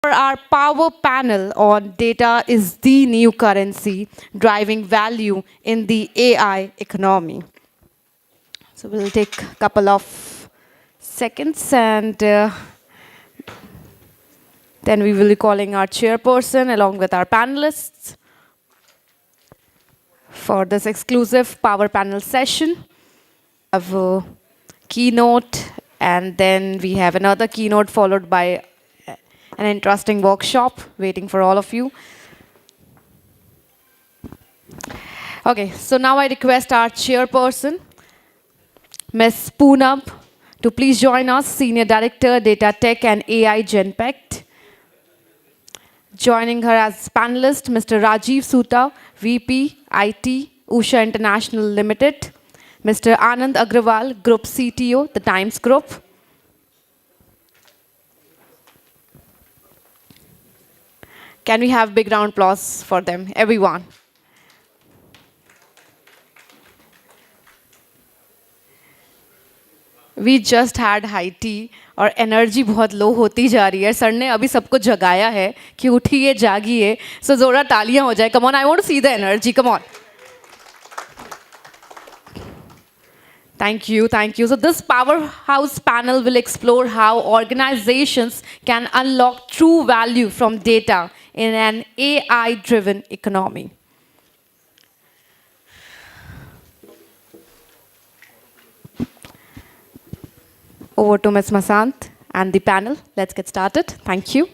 For our power panel on data is the new currency driving value in the AI economy. So we'll take a couple of seconds and then we will be calling our chairperson along with our panelists for this exclusive power panel session. Of a keynote, and then we have another keynote followed by an interesting workshop waiting for all of you. Okay, so now I request our chairperson, Ms. Poonam, to please join us, Senior Director, Data Tech and AI Genpact. Joining her as panelist, Mr. Rajiv Suta, VP, IT, Usha International Limited. Mr. Anand Agrawal, Group CTO, The Times Group. Can we have big round applause for them, everyone? We just had high tea और energy बहुत लो होती जा रही है. Sir ने अभी सबको जगाया है कि उठिए जागिए. So जोरा तालियां हो जाए. Come on, I want to see the energy. Come on. Thank you, thank you. So this powerhouse panel will explore how organizations can unlock true value from data in an AI-driven economy. Over to Ms. Masant and the panel. Let's get started. Thank you.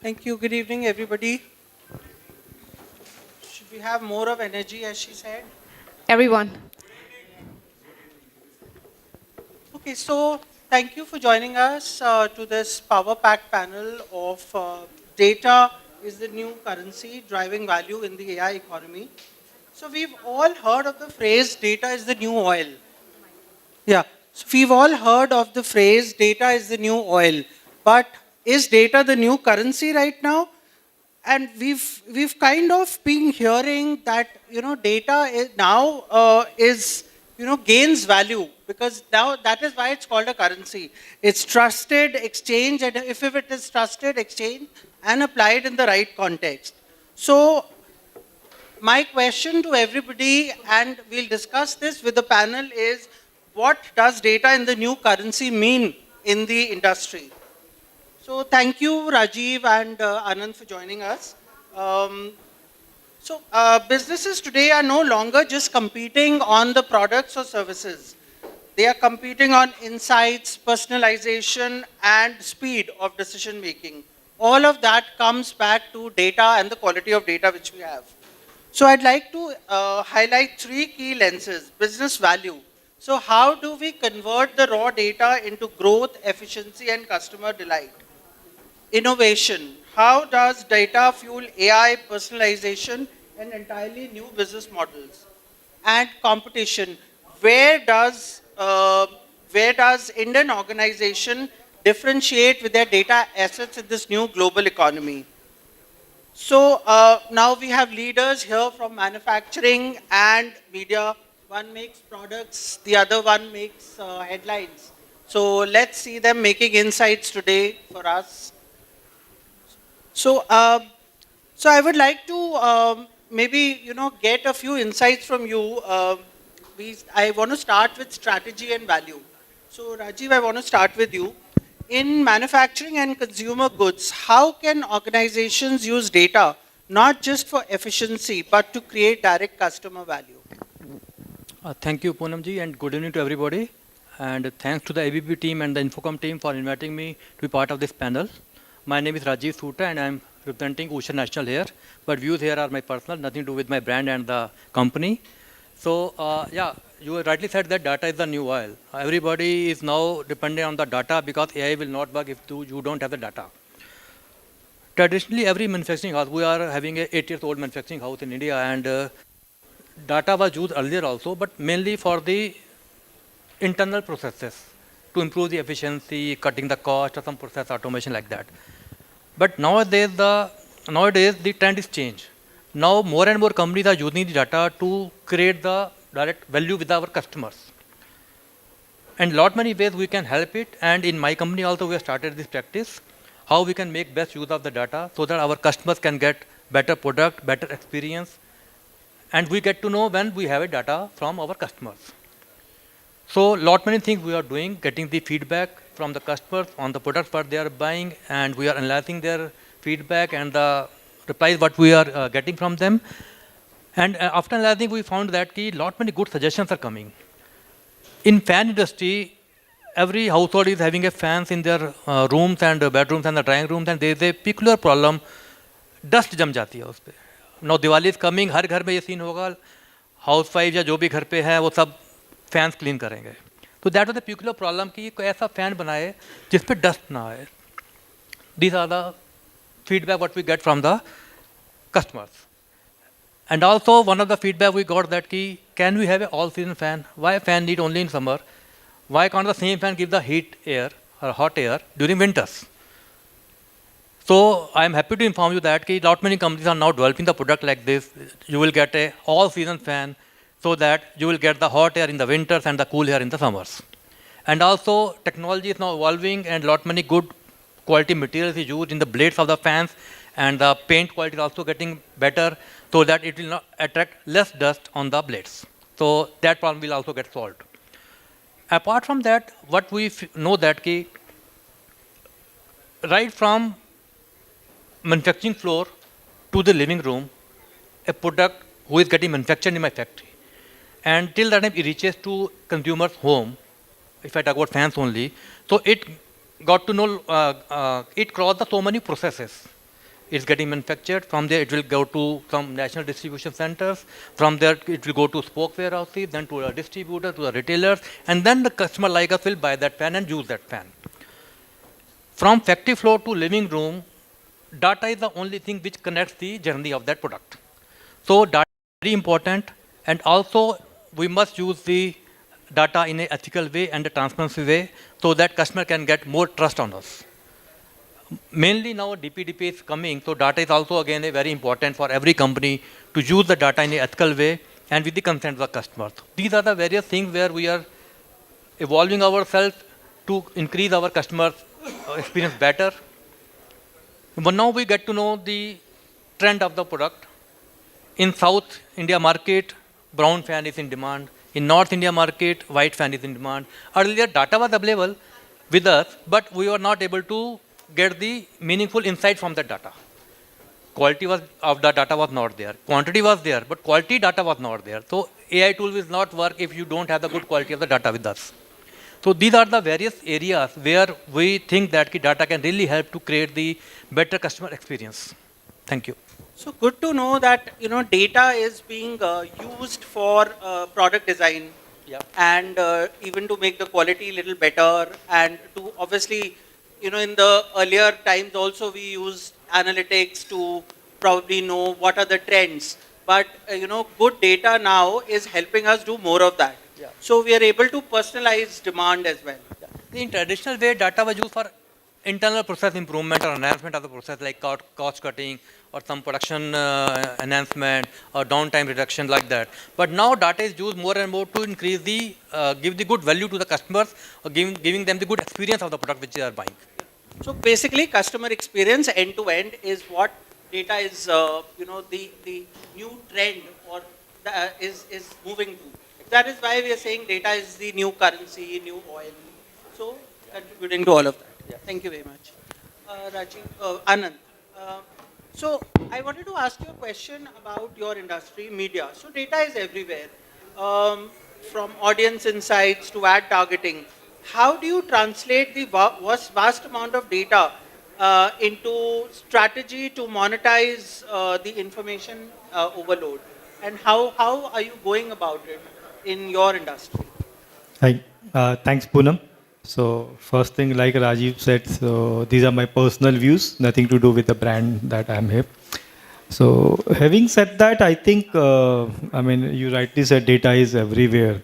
Thank you. Good evening, everybody. Should we have more of energy, as she said? Everyone. Okay, so thank you for joining us to this Power Pack panel of data is the new currency driving value in the AI economy. So we've all heard of the phrase data is the new oil. Yeah, so we've all heard of the phrase data is the new oil. But is data the new currency right now? And we've kind of been hearing that data is gains value because now that is why it's called a currency. It's trusted, exchange, and if it is trusted, exchange, and applied in the right context. So my question to everybody, and we'll discuss this with the panel, is what does data in the new currency mean in the industry? So thank you, Rajiv and Anand, for joining us. Businesses today are no longer just competing on the products or services. They are competing on insights, personalization, and speed of decision making. All of that comes back to data and the quality of data which we have. So I'd like to highlight three key lenses. Business value. So how do we convert the raw data into growth, efficiency, and customer delight? Innovation. How does data fuel AI, personalization, and entirely new business models? And competition. Where does Indian organization differentiate with their data assets in this new global economy? So now we have leaders here from manufacturing and media. One makes products, the other one makes headlines. So let's see them making insights today for us. So I would like to maybe get a few insights from you. I want to start with strategy and value. So Rajiv, I want to start with you. In manufacturing and consumer goods, how can organizations use data not just for efficiency but to create direct customer value? Thank you, Poonamji, and good evening to everybody. And thanks to the ABP team and the Infocom team for inviting me to be part of this panel. My name is Rajiv Suta and I'm representing Usha National here. But views here are my personal, nothing to do with my brand and the company. So, you rightly said that data is the new oil. Everybody is now dependent on the data because AI will not work if you don't have the data. Traditionally, every manufacturing house, we are having a 8-year-old manufacturing house in India, and data was used earlier also, but mainly for the internal processes to improve the efficiency, cutting the cost, or some process automation like that. But nowadays the trend is changed. Now more and more companies are using the data to create the direct value with our customers. And lot many ways we can help it. And in my company also we have started this practice. how we can make best use of the data so that our customers can get better product, better experience, and we get to know when we have a data from our customers. So lot many things we are doing, getting the feedback from the customers on the products what they are buying, and we are analyzing their feedback and the replies what we are getting from them. And after analyzing, we found that lot many good suggestions are coming. In fan industry, every household is having a fans in their rooms and bedrooms and the drawing rooms, and there is a peculiar problem, dust जम जाती है उस पे. Now Diwali is coming, हर घर में ये scene होगा, house wife या जो भी घर पे है वो सब फैंस क्लीन करेंगे. तो that was the peculiar problem कि कोई ऐसा फैन बनाए जिस पे डस्ट ना आए. These are the feedback what we get from the customers. And also one of the feedback we got that can we have an all-season fan? Why a fan need only in summer? Why can't the same fan give the heat air or hot air during winters? So I am happy to inform you that lot many companies are now developing the product like this. You will get a all-season fan so that you will get the hot air in the winters and the cool air in the summers. And also technology is now evolving and lot many good quality materials is used in the blades of the fans, and the paint quality is also getting better so that it will not attract less dust on the blades. So that problem will also get solved. Apart from that, what we know that right from manufacturing floor to the living room, a product who is getting manufactured in my factory, and till that time it reaches to consumer's home, if I talk about fans only, so it got to know, it crossed so many processes. It's getting manufactured. From there, it will go to some national distribution centers. From there, it will go to spoke warehouses, then to a distributor, to the retailers, and then the customer like us will buy that fan and use that fan. From factory floor to living room, data is the only thing which connects the journey of that product. So data is very important, and also we must use the data in an ethical way and a transparency way so that customer can get more trust on us. Mainly now DPDP is coming, so data is also again a very important for every company to use the data in an ethical way and with the consent of the customers. These are the various things where we are evolving ourselves to increase our customers' experience better. But now we get to know the trend of the product. In South India market, brown fan is in demand. In North India market, white fan is in demand. Earlier data was available with us, but we were not able to get the meaningful insight from the data. Quality of the data was not there. Quantity was there, but quality data was not there. So AI tool will not work if you don't have the good quality of the data with us. So these are the various areas where we think that data can really help to create the better customer experience. Thank you. So good to know that data is being used for product design, Yeah. and even to make the quality a little better, and to obviously, in the earlier times also we used analytics to probably know what are the trends. But good data now is helping us do more of that. Yeah. So we are able to personalize demand as well. In traditional way, data was used for internal process improvement or enhancement of the process, like cost cutting or some production enhancement or downtime reduction like that. But now data is used more and more to increase the, give the good value to the customers, or giving them the good experience of the product which they are buying. So basically, customer experience end to end is what data is, the new trend, or is moving to. That is why we are saying data is the new currency, new oil. So contributing to all of that. Yeah. Thank you very much. Rajiv, Anand. So I wanted to ask you a question about your industry, media. So data is everywhere, from audience insights to ad targeting. How do you translate the vast amount of data into strategy to monetize the information overload? And how are you going about it in your industry? Hi, thanks Poonam. So first thing, like Rajiv said, so these are my personal views, nothing to do with the brand that I'm here. So having said that, I think, you rightly said data is everywhere.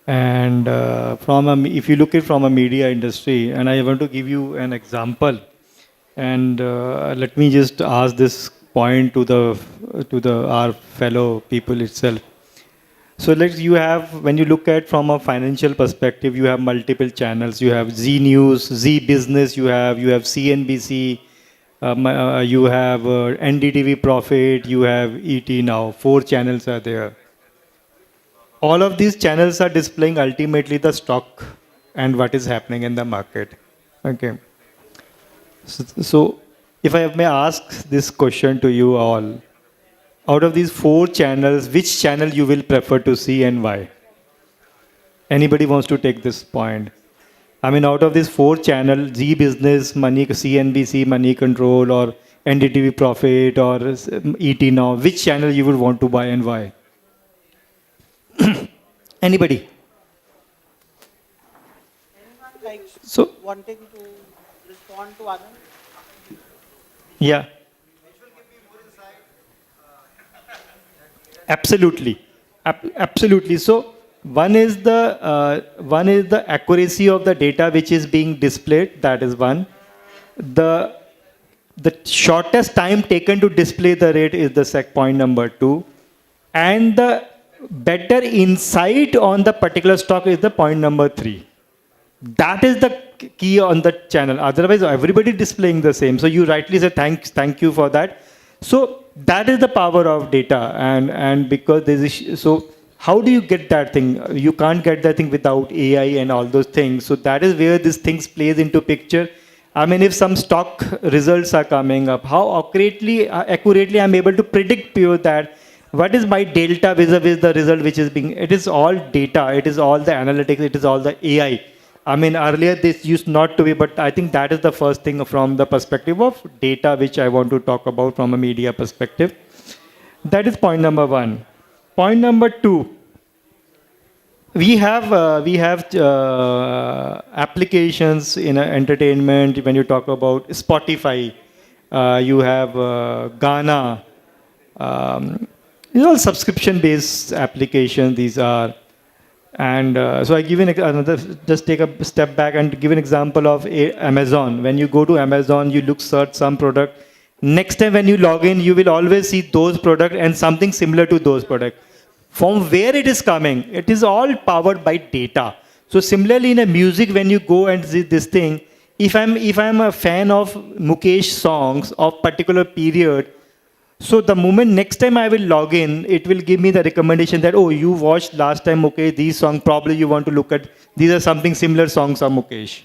And if you look at from a media industry, and I want to give you an example, and let me just ask this point to our fellow people itself. So you have, when you look at from a financial perspective, you have multiple channels. You have Z News, Z Business, you have CNBC, you have NDTV Profit, you have ET Now. 4 channels are there. All of these channels are displaying ultimately the stock and what is happening in the market. Okay. So if I may ask this question to you all, out of these 4 channels, which channel you will prefer to see and why? Anybody wants to take this point? I mean, out of these 4 channels, Z Business, Money, CNBC, Money Control, or NDTV Profit, or ET Now, which channel you would want to buy and why? Anybody? Like So, wanting to respond to Anand? yeah. Absolutely, absolutely. So one is the accuracy of the data which is being displayed. That is one. The the shortest time taken to display the rate is the point number 2, and the better insight on the particular stock is the point number 3. That is the key on the channel. Otherwise, everybody displaying the same. So you rightly said thank you for that. So that is the power of data, and because so how do you get that thing? You can't get that thing without AI and all those things. So that is where these things plays into picture. I mean, if some stock results are coming up, how accurately I'm able to predict pure that what is my delta vis-a-vis the result which is being. It is all data. It is all the analytics. It is all the AI. I mean, earlier this used not to be, but I think that is the first thing from the perspective of data, which I want to talk about from a media perspective. That is point number 1. Point number 2. We have applications in entertainment. When you talk about Spotify, you have Ghana. These are all subscription-based applications. These are. And so I give just take a step back and give an example of Amazon. When you go to Amazon, you search some product. Next time when you log in, you will always see those products and something similar to those products. From where it is coming, it is all powered by data. So similarly in a music, when you go and see this thing, if I'm a fan of Mukesh songs of particular period, so the moment next time I will log in, it will give me the recommendation that, oh, you watched last time, okay, these songs, probably you want to look at, these are something similar songs of Mukesh.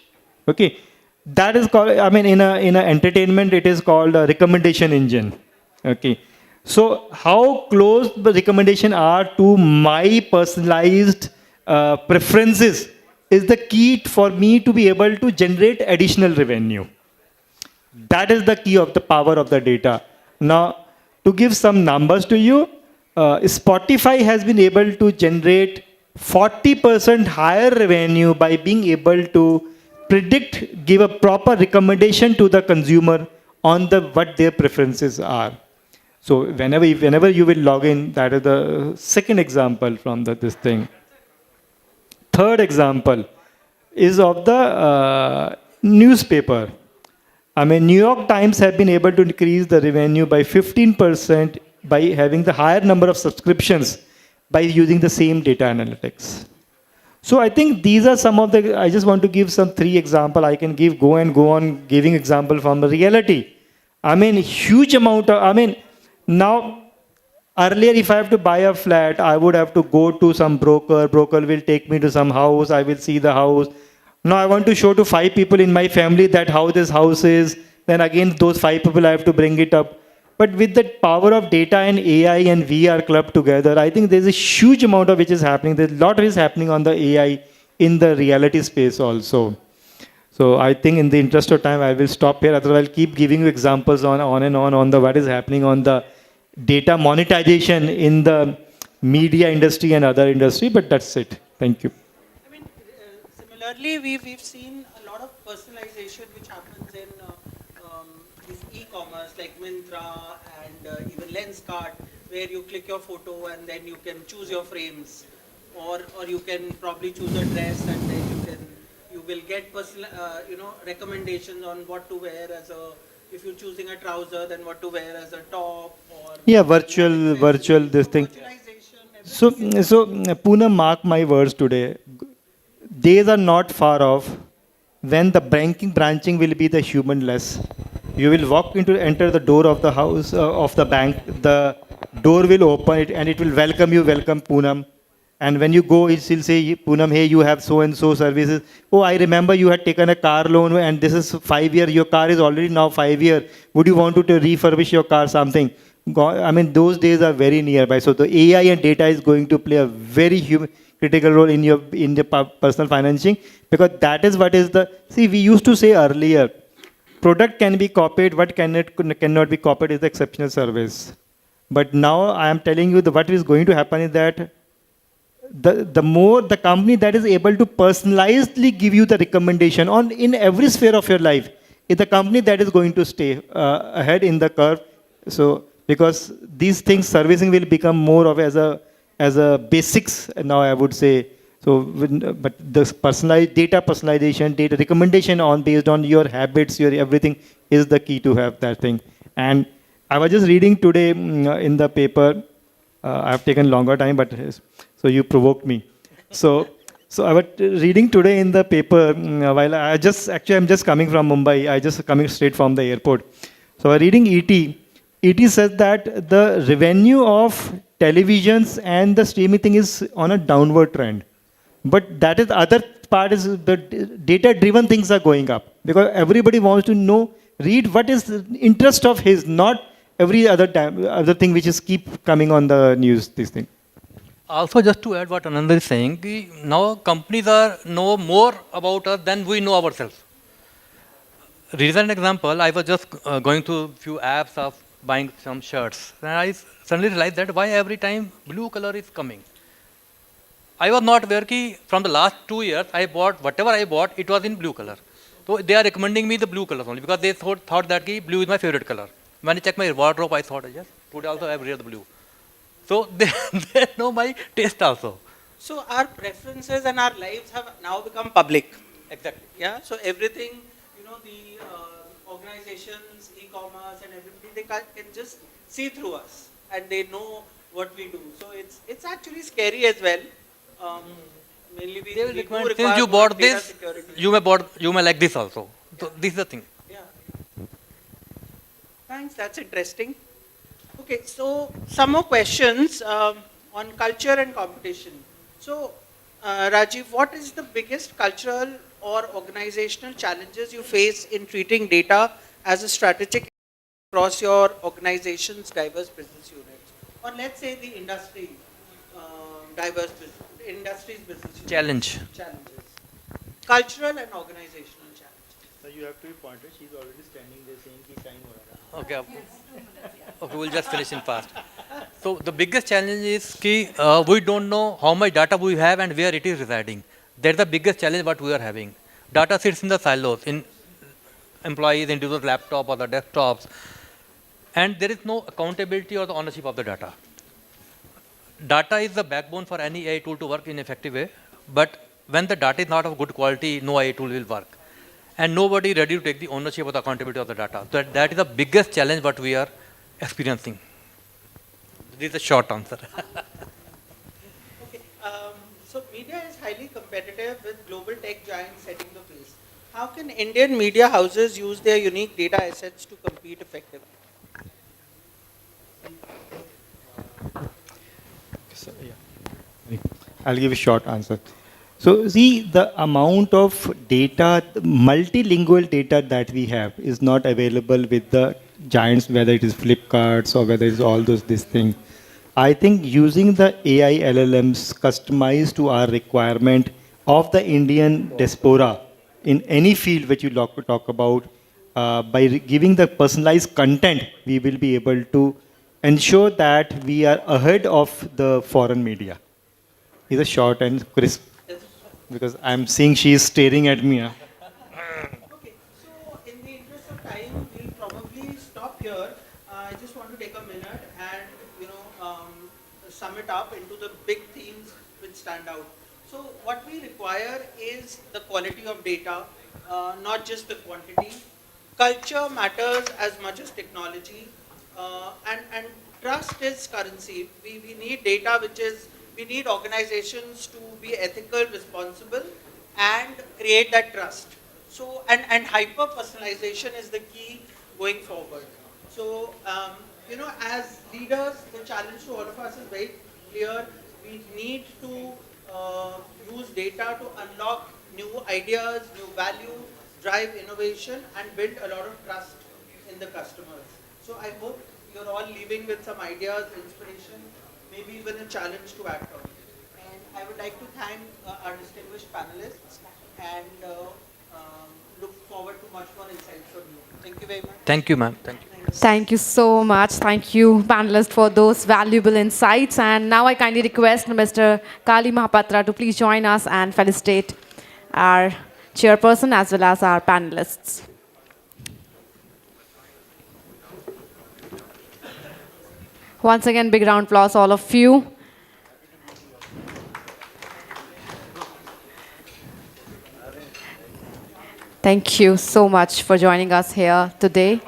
Okay. That is called, I mean, in a entertainment, it is called a recommendation engine. Okay. So how close the recommendation are to my personalized preferences is the key for me to be able to generate additional revenue. That is the key of the power of the data. Now, to give some numbers to you, Spotify has been able to generate 40% higher revenue by being able to give a proper recommendation to the consumer on what their preferences are. So whenever you will log in, that is the second example from this thing. Third example is of the newspaper. I mean, New York Times have been able to increase the revenue by 15% by having the higher number of subscriptions by using the same data analytics. So I think these are some of the, I just want to give some 3 examples. I can go on giving example from the reality. I mean, huge amount of, now, earlier if I have to buy a flat, I would have to go to some broker will take me to some house, I will see the house. Now I want to show to 5 people in my family that how this house is. Then again, those 5 people I have to bring it up. But with the power of data and AI and VR club together, I think there's a huge amount of which is happening. There's a lot is happening on the AI in the reality space also. So I think in the interest of time, I will stop here. Otherwise, I'll keep giving you examples on and on the what is happening on the data monetization in the media industry and other industry. But that's it. Thank you. Similarly, we've seen a lot of personalization which happens in this e-commerce like Myntra and even Lenskart, where you click your photo and then you can choose your frames, or you can probably choose a dress and then you will get personal recommendations on what to wear if you're choosing a trouser, then what to wear as a top, or virtual this thing. Virtualization, Poonam, mark my words today. Days are not far off when the banking branching will be the humanless. You will enter the door of the house of the bank. The door will open it and it will welcome you, welcome Poonam. And when you go, it will say, Poonam, hey, you have so and so services. Oh, I remember you had taken a car loan and this is 5 year. Your car is already now 5 year. Would you want to refurbish your car? Something. I mean, those days are very nearby. So the AI and data is going to play a very critical role in your personal financing, because that is what is the, see, we used to say earlier, product can be copied, what cannot be copied is the exceptional service. But now I am telling you what is going to happen is that the more the company that is able to personalizedly give you the recommendation on in every sphere of your life is the company that is going to stay ahead in the curve. So because these things servicing will become more of as a basics now, I would say. So but the personalized data personalization, data recommendation on based on your habits, your everything is the key to have that thing. And I was just reading today in the paper. I've taken longer time, but so you provoked me. So I was reading today in the paper while I'm just coming from Mumbai. I just coming straight from the airport. So I was reading ET. ET says that the revenue of televisions and the streaming thing is on a downward trend. But that is other part is the data-driven things are going up because everybody wants to know, read what is the interest of his, not every other thing which is keep coming on the news. This thing. Also, just to add what Ananda is saying, now companies know more about us than we know ourselves. Recent example, I was just going through a few apps of buying some shirts, and I suddenly realized that why every time blue color is coming. I was not aware that from the last 2 years, I bought whatever I bought, it was in blue color. So they are recommending me the blue color only because they thought that blue is my favorite color. When I checked my wardrobe, I thought, yes, today also I have wear the blue. So they know my taste also. So our preferences and our lives have now become public. Exactly. Yeah. So everything, the organizations, e-commerce, and everybody, they can just see through us, and they know what we do. So it's actually scary as well. Mainly They will we recommend, do since you require bought data this, security. you may like this also. So this is the thing. Yeah. Thanks, that's interesting. Okay, so some more questions on culture and competition. So, Rajiv, what is the biggest cultural or organizational challenges you face in treating data as a strategic across your organization's diverse business units? Or let's say the industry, industry's business units. Challenges. Cultural and organizational challenges. So you have to be pointed. She's already standing there saying ki time ho raha hai. Okay, we'll just finish in fast. So the biggest challenge is we don't know how much data we have and where it is residing. That's the biggest challenge what we are having. Data sits in the silos, in employees, individuals' laptop or the desktops, and there is no accountability or the ownership of the data. Data is the backbone for any AI tool to work in an effective way, but when the data is not of good quality, no AI tool will work. And nobody is ready to take the ownership or the accountability of the data. So that is the biggest challenge what we are experiencing. This is a short answer. Okay, so media is highly competitive with global tech giants setting the pace. How can Indian media houses use their unique data assets to compete effectively? So, yeah. I'll give a short answer. So see, the amount of data, multilingual data that we have is not available with the giants, whether it is Flipkarts or whether it's all this thing. I think using the AI LLMs customized to our requirement of the Indian diaspora in any field which you talk about, by giving the personalized content, we will be able to ensure that we are ahead of the foreign media. Is a short and crisp. Because I'm seeing she is staring at me. Okay, so in the interest of time, we'll probably stop here. I just want to take a minute and sum it up into the big themes which stand out. So what we require is the quality of data, not just the quantity. Culture matters as much as technology, and trust is currency. We need data which is we need organizations to be ethical, responsible, and create that trust. So, and hyper personalization is the key going forward. So, as leaders, the challenge to all of us is very clear. We need to use data to unlock new ideas, new value, drive innovation, and build a lot of trust in the customers. So I hope you're all leaving with some ideas, inspiration, maybe even a challenge to act on. And I would like to thank our distinguished panelists and look forward to much more insights from you. Thank you very much. Thank you, ma'am. Thank you. Thank you so much. Thank you, panelists, for those valuable insights. And now I kindly request Mr. Kali Mahapatra to please join us and felicitate our chairperson as well as our panelists. Once again, big round of applause, all of you. Thank you so much for joining us here today.